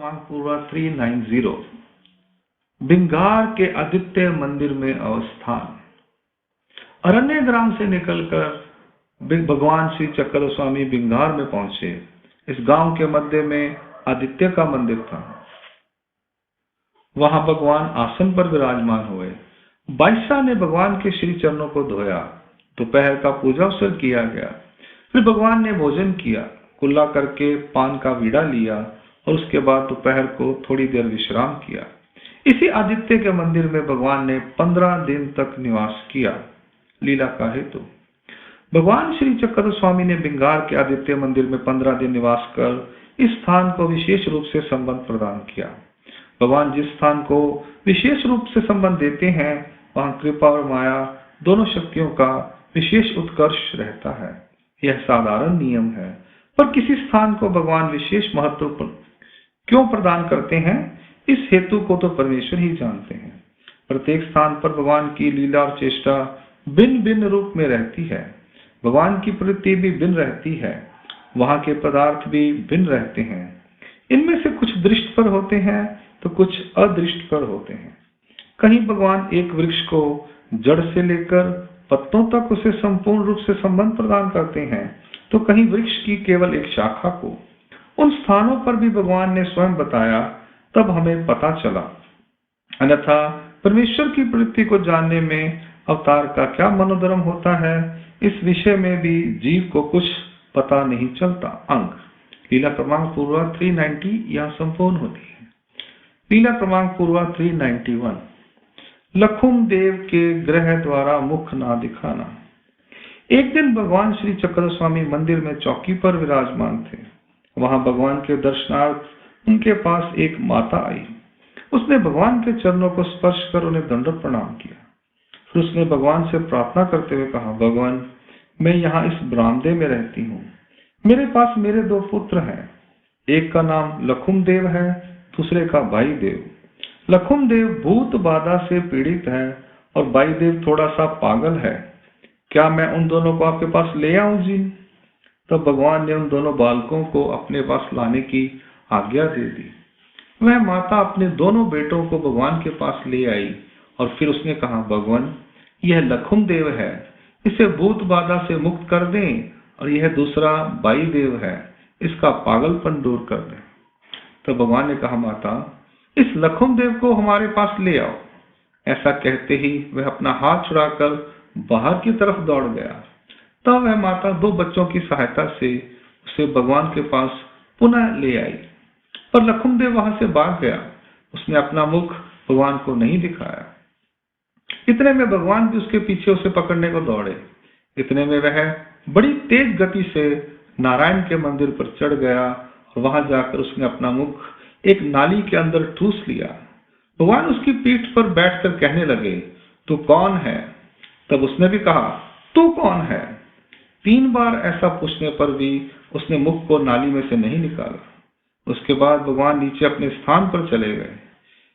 क्रमांक पूर्वा 390 बिंगार के आदित्य मंदिर में अवस्थान। अरण्य ग्राम से निकलकर भगवान श्री चक्र स्वामी बिंगार में पहुंचे। इस गांव के मध्य में आदित्य का मंदिर था। वहां भगवान आसन पर विराजमान हुए। बादशाह ने भगवान के श्री चरणों को धोया। दोपहर का पूजा अवसर किया गया। फिर भगवान ने भोजन किया, कुल्ला करके पान का बीड़ा लिया और उसके बाद दोपहर को थोड़ी देर विश्राम किया। इसी आदित्य के मंदिर में भगवान ने 15 दिन तक निवास किया। लीला का हेतु। भगवान श्री चक्र स्वामी ने बिंगार के आदित्य मंदिर में 15 दिन निवास कर इस स्थान को विशेष रूप से संबंध प्रदान किया। भगवान जिस स्थान को विशेष रूप से संबंध देते हैं वहां कृपा और माया दोनों शक्तियों का विशेष उत्कर्ष रहता है। यह साधारण नियम है, पर किसी स्थान को भगवान विशेष महत्व क्यों प्रदान करते हैं, इस हेतु को तो परमेश्वर ही जानते हैं। प्रत्येक स्थान पर भगवान की लीला और चेष्टा भिन्न भिन्न रूप में रहती है। भगवान की प्रवृत्ति भी भिन्न रहती है, वहां के पदार्थ भी भिन्न रहते हैं। इनमें से कुछ दृष्ट पर होते हैं तो कुछ अदृष्ट पर होते हैं। कहीं भगवान एक वृक्ष को जड़ से लेकर पत्तों तक उसे संपूर्ण रूप से संबंध प्रदान करते हैं, तो कहीं वृक्ष की केवल एक शाखा को। उन स्थानों पर भी भगवान ने स्वयं बताया, तब हमें पता चला। अन्यथा परमेश्वर की प्रवृत्ति को जानने में अवतार का क्या मनोधर्म होता है, इस विषय में भी जीव को कुछ पता नहीं चलता। अंक लीला क्रमांक पूर्वा 390 यहां संपूर्ण होती है। लीला क्रमांक पूर्वा 391 लखुम देव के ग्रह द्वारा मुख ना दिखाना। एक दिन भगवान श्री चक्र स्वामी मंदिर में चौकी पर विराजमान थे। वहां भगवान के दर्शनार्थ उनके पास एक माता आई। उसने भगवान के चरणों को स्पर्श कर उन्हें दंडवत प्रणाम किया। फिर उसने भगवान से प्रार्थना करते हुए कहा, भगवान मैं यहाँ इस बरामदे में रहती हूँ। मेरे पास मेरे 2 पुत्र हैं। एक का नाम लखुम देव है, दूसरे का भाई देव। लखुम देव भूत बाधा से पीड़ित है और भाई देव थोड़ा सा पागल है। क्या मैं उन दोनों को आपके पास ले आऊं जी? तब भगवान ने उन दोनों बालकों को अपने पास लाने की आज्ञा दे दी। वह माता अपने दोनों बेटों को भगवान के पास ले आई और फिर उसने कहा, भगवान यह लखुम देव है, इसे भूत बाधा से मुक्त कर दें, और यह दूसरा भाई देव है, इसका पागलपन दूर कर दें। तो भगवान ने कहा, माता इस लखुम देव को हमारे पास ले आओ। ऐसा कहते ही वह अपना हाथ छुड़ाकर बाहर की तरफ दौड़ गया। तब वह माता 2 बच्चों की सहायता से उसे भगवान के पास पुनः ले आई, पर लखुम देव वहां से भाग गया। उसने अपना मुख भगवान को नहीं दिखाया। इतने में भगवान भी उसके पीछे उसे पकड़ने को दौड़े। इतने में वह बड़ी तेज गति से नारायण के मंदिर पर चढ़ गया और वहां जाकर उसने अपना मुख एक नाली के अंदर ठूस लिया। भगवान उसकी पीठ पर बैठकर कहने लगे, तू कौन है? तब उसने भी कहा, तू कौन है? 3 बार ऐसा पूछने पर भी उसने मुख को नाली में से नहीं निकाला। उसके बाद भगवान नीचे अपने स्थान पर चले गए।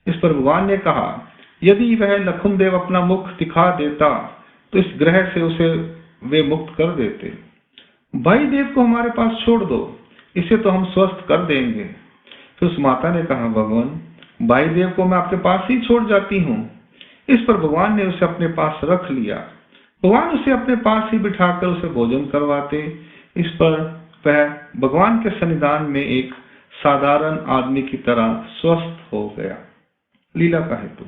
इस पर भगवान ने कहा, यदि वह लखुम देव अपना मुख दिखा देता तो इस ग्रह से उसे वे मुक्त कर देते। भाई देव को हमारे पास छोड़ दो, इसे तो हम स्वस्थ कर देंगे। फिर उस माता ने कहा, भगवान भाई देव को मैं आपके पास ही छोड़ जाती हूँ। इस पर भगवान ने उसे अपने पास रख लिया। भगवान उसे अपने पास ही बिठाकर उसे भोजन करवाते। इस पर वह भगवान के सन्निधान में एक साधारण आदमी की तरह स्वस्थ हो गया। लीला का हेतु।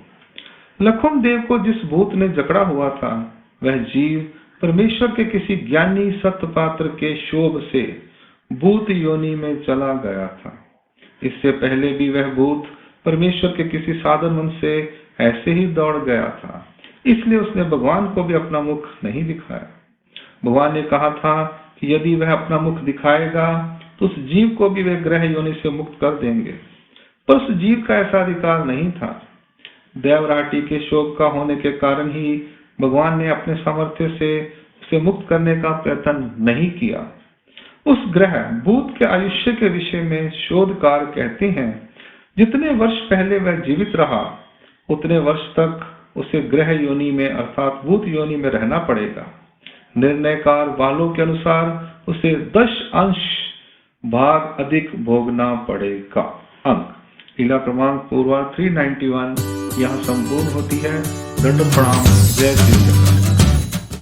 लखुम देव को जिस भूत ने जकड़ा हुआ था, वह जीव परमेश्वर के किसी ज्ञानी सत्पात्र के शोभ से भूत योनि में चला गया था। इससे पहले भी वह भूत परमेश्वर के किसी साधन मन से ऐसे ही दौड़ गया था, इसलिए उसने भगवान को भी अपना मुख नहीं दिखाया। भगवान ने कहा था कि यदि वह अपना मुख दिखाएगा तो उस जीव को भी वे ग्रह योनि से मुक्त कर देंगे, पर उस जीव का ऐसा अधिकार नहीं था। देवराटी के शोक का होने के कारण ही भगवान ने अपने सामर्थ्य से उसे मुक्त करने का प्रयत्न नहीं किया। उस ग्रह भूत के आयुष्य के विषय में शोधकार कहते हैं, जितने वर्ष पहले वह जीवित रहा उतने वर्ष तक उसे ग्रह योनि में अर्थात भूत योनि में रहना पड़ेगा। निर्णयकार वालों के अनुसार उसे 10 अंश भाग अधिक भोगना पड़ेगा। अंक लीला क्रमांक पूर्वा 391 यहाँ संपूर्ण होती है। दंड प्रणाम। जय श्री कृष्ण।